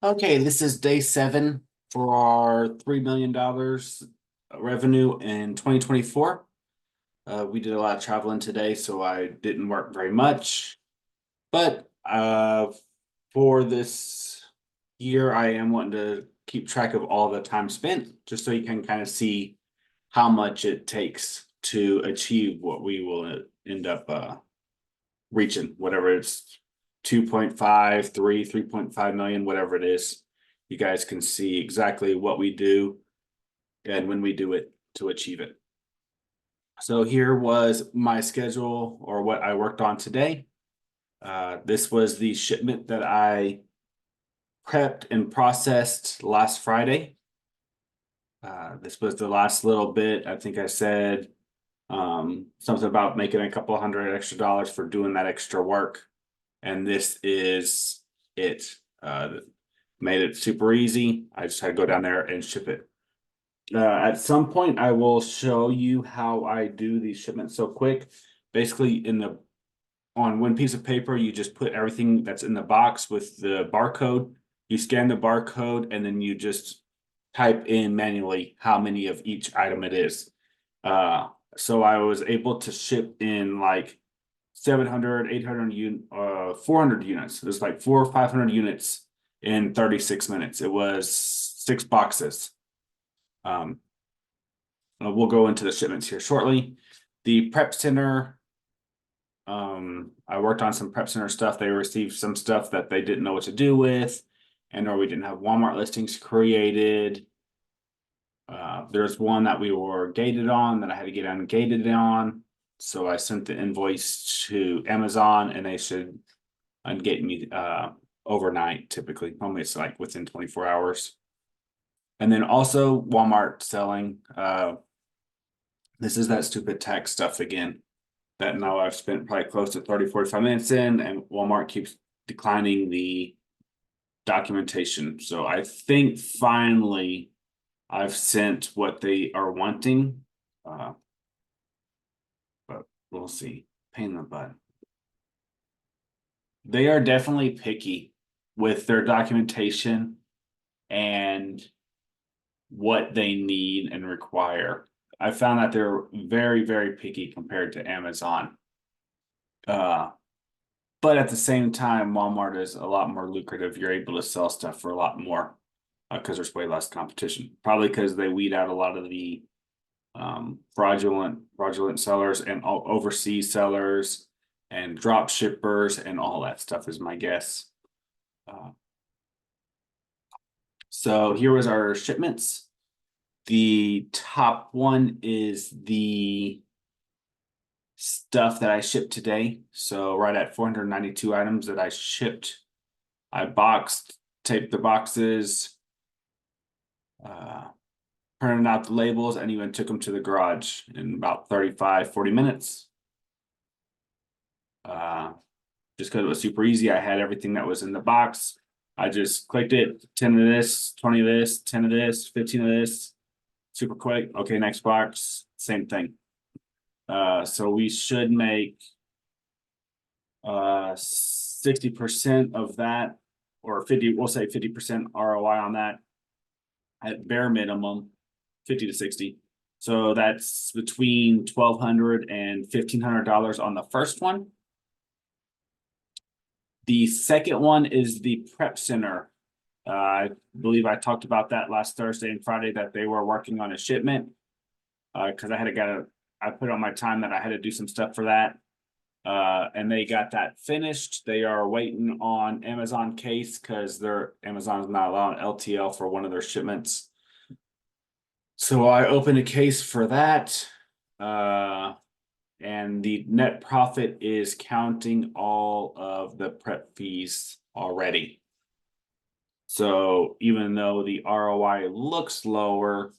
Okay, this is day 7 for our $3 million revenue in 2024. We did a lot of traveling today, so I didn't work very much. But for this year, I am wanting to keep track of all the time spent, just so you can kind of see how much it takes to achieve what we will end up reaching, whatever it's 2.5, 3.5 million, whatever it is. You guys can see exactly what we do and when we do it to achieve it. So here was my schedule or what I worked on today. This was the shipment that I prepped and processed last Friday. This was the last little bit. I think I said something about making a couple hundred extra dollars for doing that extra work. And this is it. Made it super easy. I just had to go down there and ship it. At some point, I will show you how I do these shipments so quick. Basically, on one piece of paper, you just put everything that's in the box with the barcode. You scan the barcode, and then you just type in manually how many of each item it is. So I was able to ship in like 700, 800, 400 units. It was like 400 or 500 units in 36 minutes. It was 6 boxes. We'll go into the shipments here shortly. The prep center, I worked on some prep center stuff. They received some stuff that they didn't know what to do with, or we didn't have Walmart listings created. There's one that we were gated on that I had to get ungated on. So I sent the invoice to Amazon and they should ungate me overnight typically. Normally it's like within 24 hours. And then also Walmart selling. This is that stupid tax stuff again. That now I've spent probably close to 30, 45 minutes in, and Walmart keeps declining the documentation. So I think finally I've sent what they are wanting. But we'll see. Pain in the butt. They are definitely picky with their documentation and what they need and require. I found that they're very, very picky compared to Amazon. But at the same time, Walmart is a lot more lucrative. You're able to sell stuff for a lot more because there's way less competition. Probably because they weed out a lot of the fraudulent sellers and overseas sellers and drop shippers and all that stuff is my guess. So here was our shipments. The top one is the stuff that I shipped today. So right at 492 items that I shipped. I boxed, taped the boxes, printed out the labels, and even took them to the garage in about 35, 40 minutes. Just because it was super easy. I had everything that was in the box. I just clicked it, 10 of this, 20 of this, 10 of this, 15 of this. Super quick. Okay, next box, same thing. So we should make 60% of that, or 50, we'll say 50% ROI on that at bare minimum, 50 to 60. So that's between $1,200 and $1,500 on the first one. The second one is the prep center. I believe I talked about that last Thursday and Friday that they were working on a shipment. Because I put on my time that I had to do some stuff for that. And they got that finished. They are waiting on Amazon case because Amazon's not allowing LTL for one of their shipments. So I opened a case for that. And the net profit is counting all of the prep fees already. So even though the ROI looks lower,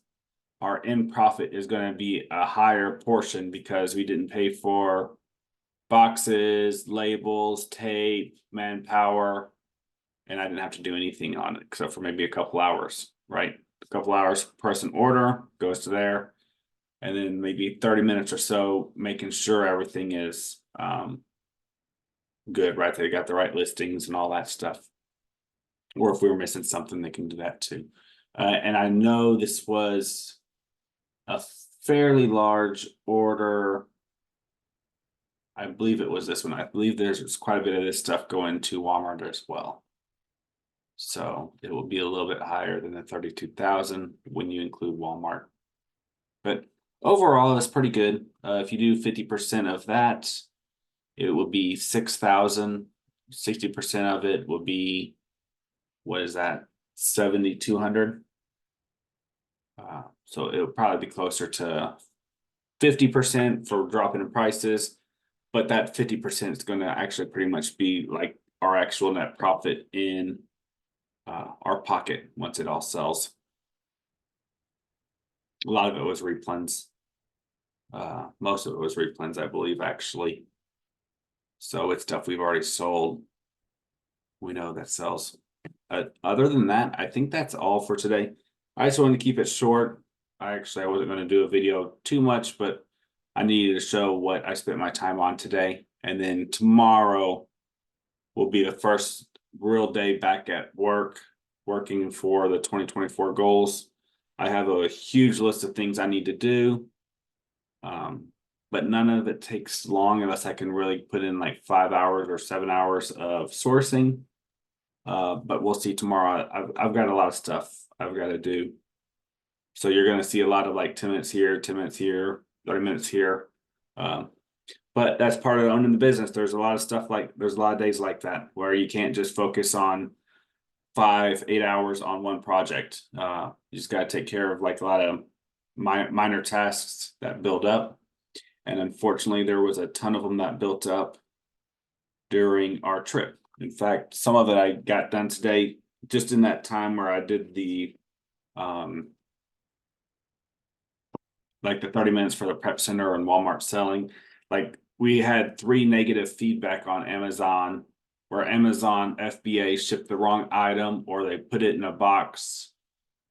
our end profit is going to be a higher portion because we didn't pay for boxes, labels, tape, manpower, and I didn't have to do anything on it except for maybe a couple hours, right? A couple hours, press an order, goes to there, and then maybe 30 minutes or so making sure everything is good, right? They got the right listings and all that stuff. Or if we were missing something, they can do that too. And I know this was a fairly large order. I believe it was this one. I believe there's quite a bit of this stuff going to Walmart as well. So it will be a little bit higher than the 32,000 when you include Walmart. But overall, it's pretty good. If you do 50% of that, it will be 6,000. 60% of it will be, what is that? 7,200. So it would probably be closer to 50% for dropping in prices, but that 50% is going to actually pretty much be like our actual net profit in our pocket once it all sells. A lot of it was replens. Most of it was replens, I believe, actually. So it's stuff we've already sold. We know that sells. Other than that, I think that's all for today. I just wanted to keep it short. I wasn't going to do a video too much, but I needed to show what I spent my time on today. And then tomorrow will be the first real day back at work, working for the 2024 goals. I have a huge list of things I need to do. But none of it takes long unless I can really put in like 5 hours or 7 hours of sourcing. But we'll see tomorrow. I've got a lot of stuff I've got to do. So you're going to see a lot of like 10 minutes here, 10 minutes here, 30 minutes here. But that's part of owning the business. There's a lot of stuff there's a lot of days like that where you can't just focus on 5-8 hours on one project. You just got to take care of like a lot of minor tasks that build up. And unfortunately, there was a ton of them that built up during our trip. In fact, some of it I got done today just in that time where I did the like the 30 minutes for the prep center and Walmart selling. Like we had 3 negative feedback on Amazon where Amazon FBA shipped the wrong item or they put it in a box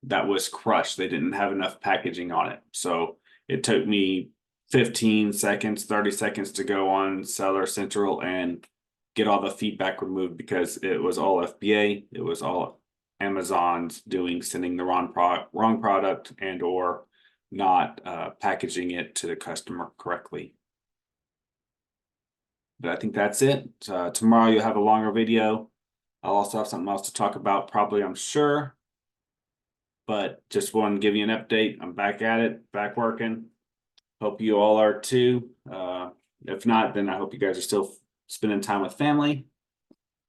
that was crushed. They didn't have enough packaging on it. So it took me 15 seconds, 30 seconds to go on Seller Central and get all the feedback removed because it was all FBA. It was all Amazon's sending the wrong product and or not packaging it to the customer correctly. But I think that's it. Tomorrow you'll have a longer video. I'll also have something else to talk about, probably, I'm sure. But just wanted to give you an update. I'm back at it, back working. Hope you all are too. If not, then I hope you guys are still spending time with family.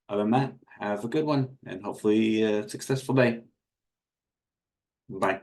Other than that, have a good one and hopefully a successful day. Bye.